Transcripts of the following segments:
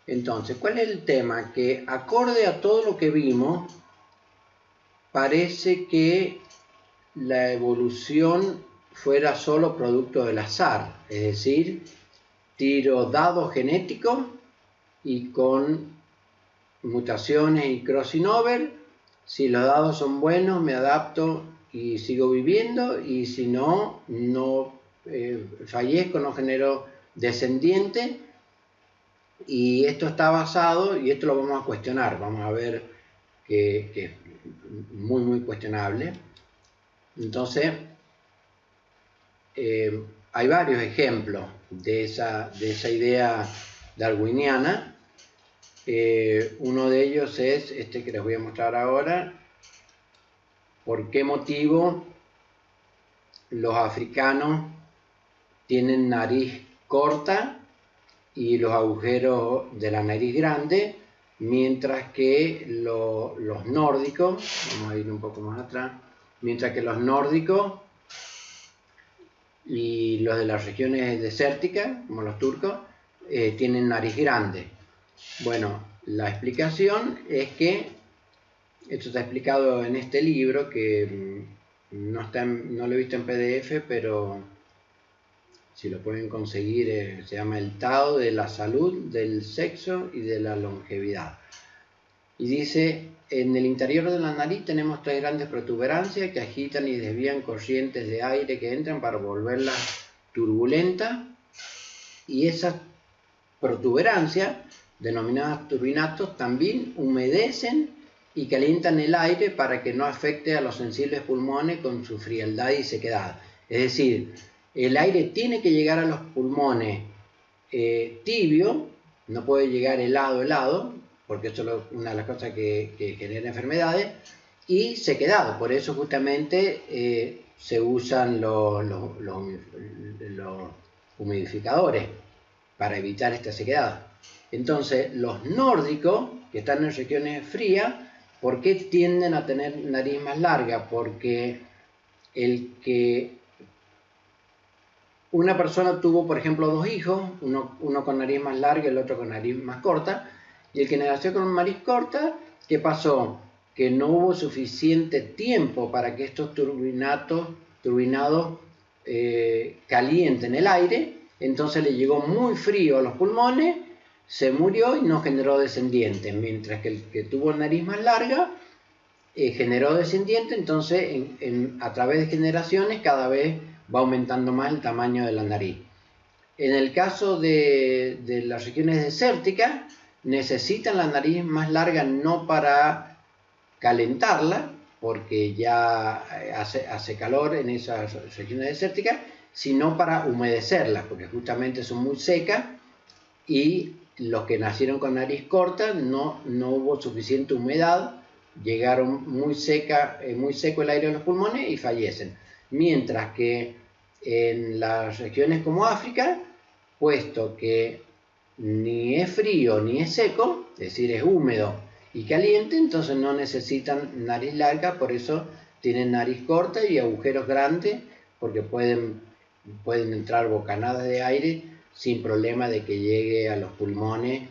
Entonces, ¿cuál es el tema? Que acorde a todo lo que vimos, parece que la evolución fuera solo producto del azar, es decir, tiro dados genéticos y con mutaciones y crossing over, si los dados son buenos me adapto y sigo viviendo, y si no, fallezco, no genero descendiente. Y esto está basado, y esto lo vamos a cuestionar, vamos a ver que es muy cuestionable. Entonces, hay varios ejemplos de esa idea darwiniana. Uno de ellos es este que les voy a mostrar ahora. ¿Por qué motivo los africanos tienen nariz corta y los agujeros de la nariz grande, mientras que los nórdicos, vamos a ir un poco más atrás, mientras que los nórdicos y los de las regiones desérticas, como los turcos, tienen nariz grande? Bueno, la explicación es que, esto está explicado en este libro, que no lo he visto en PDF, pero si lo pueden conseguir, se llama El Tao de la Salud, del Sexo y de la Longevidad. Y dice: en el interior de la nariz tenemos 3 grandes protuberancias que agitan y desvían corrientes de aire que entran para volverla turbulenta, y esas protuberancias, denominadas turbinatos, también humedecen y calientan el aire para que no afecte a los sensibles pulmones con su frialdad y sequedad. Es decir, el aire tiene que llegar a los pulmones tibio, no puede llegar helado, porque eso es una de las cosas que genera enfermedades, y sequedad. Por eso justamente se usan los humidificadores para evitar esta sequedad. Entonces, los nórdicos, que están en regiones frías, ¿por qué tienden a tener nariz más larga? Porque una persona tuvo, por ejemplo, 2 hijos, uno con nariz más larga y el otro con nariz más corta, y el que nació con nariz corta, ¿qué pasó? Que no hubo suficiente tiempo para que estos turbinados calienten el aire, entonces le llegó muy frío a los pulmones, se murió y no generó descendientes, mientras que el que tuvo nariz más larga generó descendientes. Entonces a través de generaciones cada vez va aumentando más el tamaño de la nariz. En el caso de las regiones desérticas, necesitan la nariz más larga no para calentarla, porque ya hace calor en esas regiones desérticas, sino para humedecerlas, porque justamente son muy secas, y los que nacieron con nariz corta no hubo suficiente humedad, llegaron muy seco el aire en los pulmones y fallecen. Mientras que en las regiones como África, puesto que ni es frío ni es seco, es decir, es húmedo y caliente, entonces no necesitan nariz larga, por eso tienen nariz corta y agujeros grandes, porque pueden entrar bocanadas de aire sin problema de que llegue a los pulmones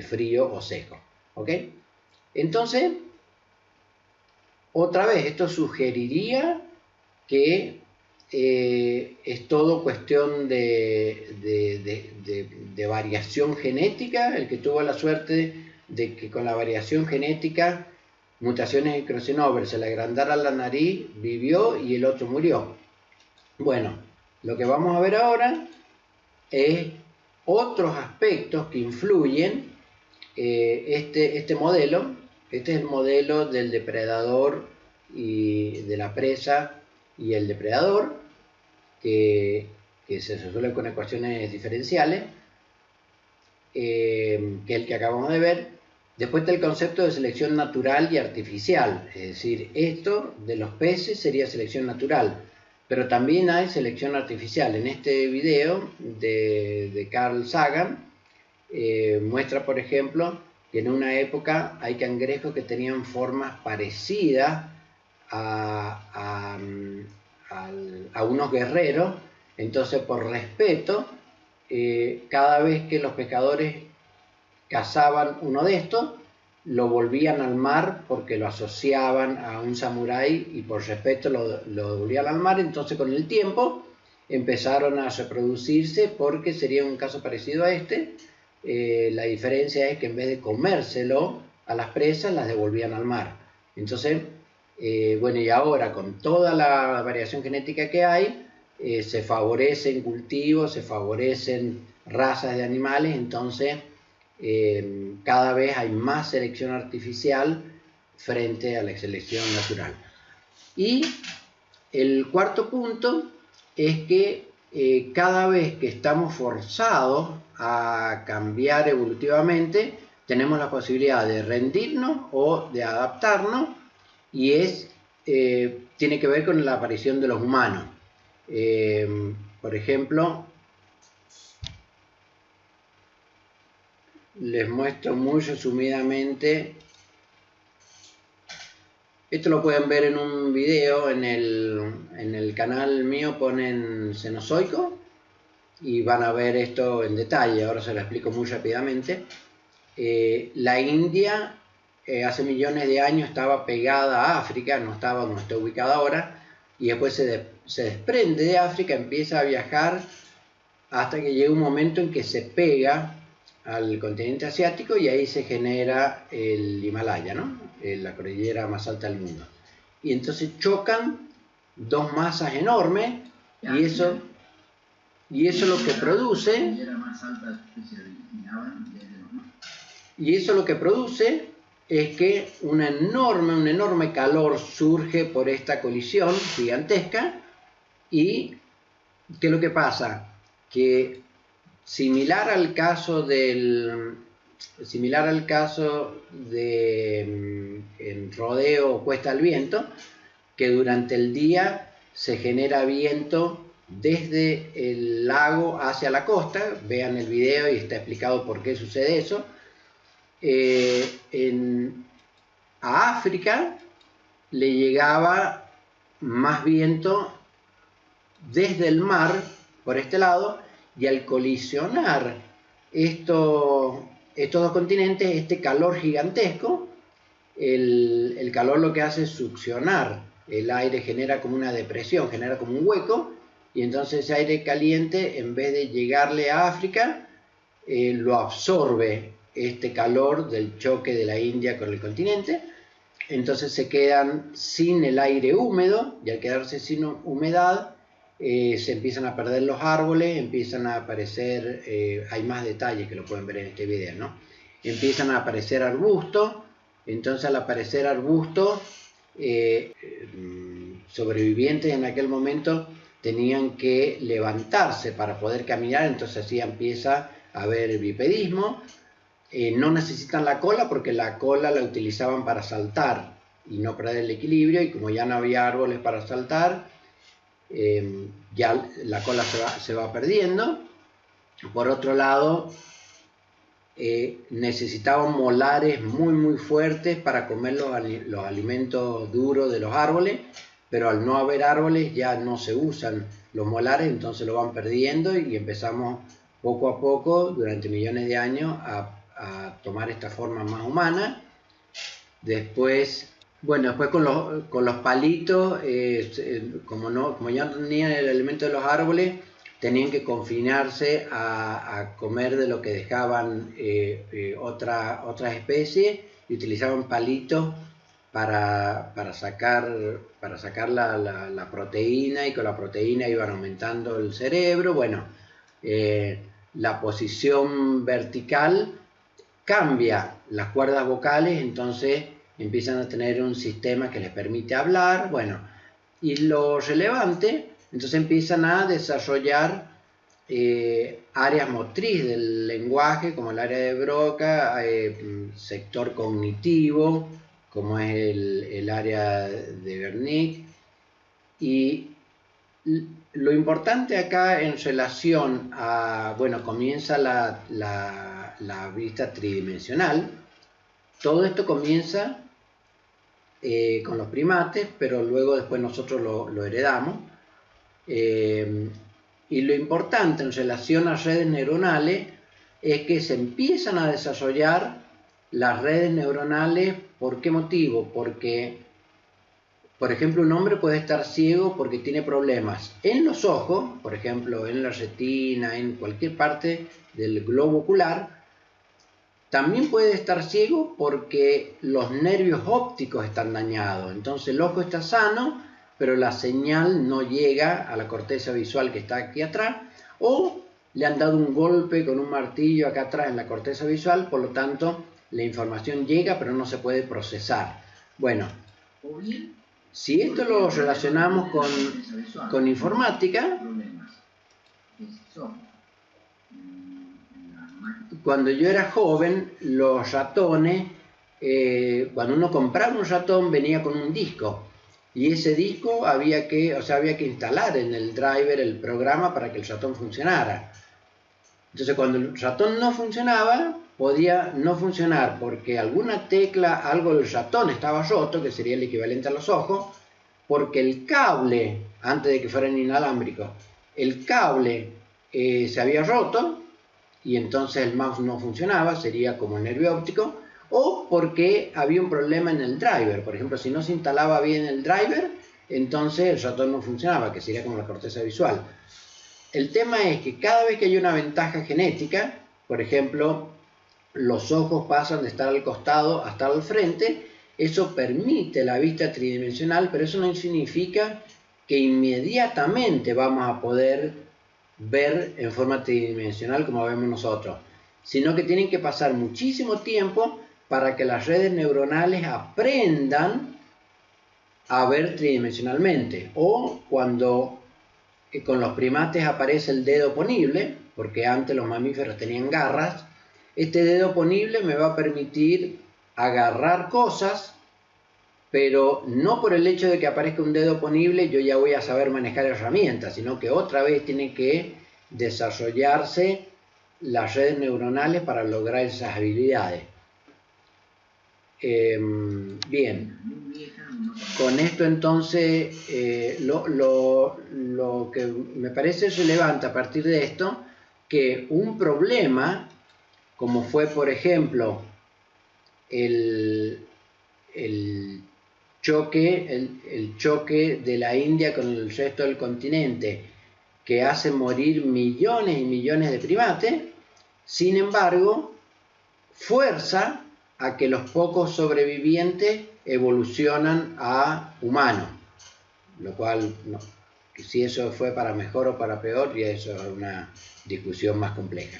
frío o seco. ¿Ok? Entonces, otra vez, esto sugeriría que es todo cuestión de variación genética. El que tuvo la suerte de que con la variación genética, mutaciones y crossing over, se le agrandara la nariz, vivió, y el otro murió. Bueno, lo que vamos a ver ahora es otros aspectos que influyen este modelo. Este es el modelo del depredador y de la presa y el depredador, que se resuelve con ecuaciones diferenciales, que es el que acabamos de ver. Después está el concepto de selección natural y artificial, es decir, esto de los peces sería selección natural, pero también hay selección artificial. En este video de Carl Sagan muestra, por ejemplo, que en una época hay cangrejos que tenían formas parecidas a unos guerreros. Entonces, por respeto, cada vez que los pescadores cazaban uno de estos, lo volvían al mar porque lo asociaban a un samurái y por respeto lo devolvían al mar. Entonces con el tiempo empezaron a reproducirse porque sería un caso parecido a este. La diferencia es que en vez de comérselo a las presas, las devolvían al mar. Entonces, bueno, y ahora con toda la variación genética que hay, se favorecen cultivos, se favorecen razas de animales, entonces cada vez hay más selección artificial frente a la selección natural. Y el cuarto punto es que cada vez que estamos forzados a cambiar evolutivamente, tenemos la posibilidad de rendirnos o de adaptarnos, y tiene que ver con la aparición de los humanos. Por ejemplo, les muestro muy resumidamente. Esto lo pueden ver en un video en el canal mío, ponen Cenozoico y van a ver esto en detalle. Ahora se lo explico muy rápidamente. La India hace millones de años estaba pegada a África, no estaba donde está ubicada ahora, y después se desprende de África, empieza a viajar hasta que llega un momento en que se pega al continente asiático y ahí se genera el Himalaya, ¿no? La cordillera más alta del mundo. Y entonces chocan dos masas enormes y eso lo que produce es que un enorme calor surge por esta colisión gigantesca. ¿Y qué es lo que pasa? Que similar al caso de en rodeo Cuesta al Viento, que durante el día se genera viento desde el lago hacia la costa. Vean el video y está explicado por qué sucede eso. A África le llegaba más viento desde el mar por este lado, y al colisionar estos dos continentes, este calor gigantesco, el calor lo que hace es succionar el aire, genera como una depresión, genera como un hueco, y entonces ese aire caliente, en vez de llegarle a África, lo absorbe este calor del choque de la India con el continente. Entonces se quedan sin el aire húmedo, y al quedarse sin humedad, se empiezan a perder los árboles, empiezan a aparecer, hay más detalles que lo pueden ver en este video, ¿no? Empiezan a aparecer arbustos. Entonces al aparecer arbustos, sobrevivientes en aquel momento tenían que levantarse para poder caminar, entonces así empieza a haber bipedismo. No necesitan la cola porque la cola la utilizaban para saltar y no perder el equilibrio, y como ya no había árboles para saltar, ya la cola se va perdiendo. Por otro lado, necesitaban molares muy fuertes para comer los alimentos duros de los árboles, pero al no haber árboles ya no se usan los molares, entonces lo van perdiendo, y empezamos poco a poco durante millones de años a tomar esta forma más humana. Después con los palitos, como ya no tenían el alimento de los árboles, tenían que confinarse a comer de lo que dejaban otras especies, y utilizaban palitos para sacar la proteína, y con la proteína iban aumentando el cerebro. Bueno, la posición vertical cambia las cuerdas vocales, entonces empiezan a tener un sistema que les permite hablar. Bueno, y lo relevante, entonces empiezan a desarrollar áreas motrices del lenguaje, como el área de Broca, sector cognitivo, como es el área de Wernicke. Y lo importante acá en relación a, bueno, comienza la vista tridimensional. Todo esto comienza con los primates, pero luego después nosotros lo heredamos. Y lo importante en relación a redes neuronales es que se empiezan a desarrollar las redes neuronales. ¿Por qué motivo? Porque, por ejemplo, un hombre puede estar ciego porque tiene problemas en los ojos, por ejemplo, en la retina, en cualquier parte del globo ocular. También puede estar ciego porque los nervios ópticos están dañados. Entonces el ojo está sano, pero la señal no llega a la corteza visual que está aquí atrás, o le han dado un golpe con un martillo acá atrás en la corteza visual, por lo tanto la información llega pero no se puede procesar. Bueno, si esto lo relacionamos con informática, cuando yo era joven, los ratones, cuando uno compraba un ratón venía con un disco, y ese disco había que instalar en el driver el programa para que el ratón funcionara. Entonces cuando el ratón no funcionaba, podía no funcionar porque alguna tecla, algo del ratón estaba roto, que sería el equivalente a los ojos, porque el cable, antes de que fueran inalámbricos, el cable se había roto y entonces el mouse no funcionaba, sería como el nervio óptico, o porque había un problema en el driver. Por ejemplo, si no se instalaba bien el driver, entonces el ratón no funcionaba, que sería como la corteza visual. El tema es que cada vez que hay una ventaja genética, por ejemplo, los ojos pasan de estar al costado a estar al frente, eso permite la vista tridimensional, pero eso no significa que inmediatamente vamos a poder ver en forma tridimensional como vemos nosotros, sino que tienen que pasar muchísimo tiempo para que las redes neuronales aprendan a ver tridimensionalmente. O cuando con los primates aparece el dedo ponible, porque antes los mamíferos tenían garras, este dedo ponible me va a permitir agarrar cosas, pero no por el hecho de que aparezca un dedo ponible yo ya voy a saber manejar herramientas, sino que otra vez tienen que desarrollarse las redes neuronales para lograr esas habilidades. Bien, con esto entonces lo que me parece relevante a partir de esto, que un problema como fue por ejemplo el choque de la India con el resto del continente, que hace morir millones y millones de primates, sin embargo fuerza a que los pocos sobrevivientes evolucionan a humanos, lo cual, si eso fue para mejor o para peor, ya eso es una discusión más compleja.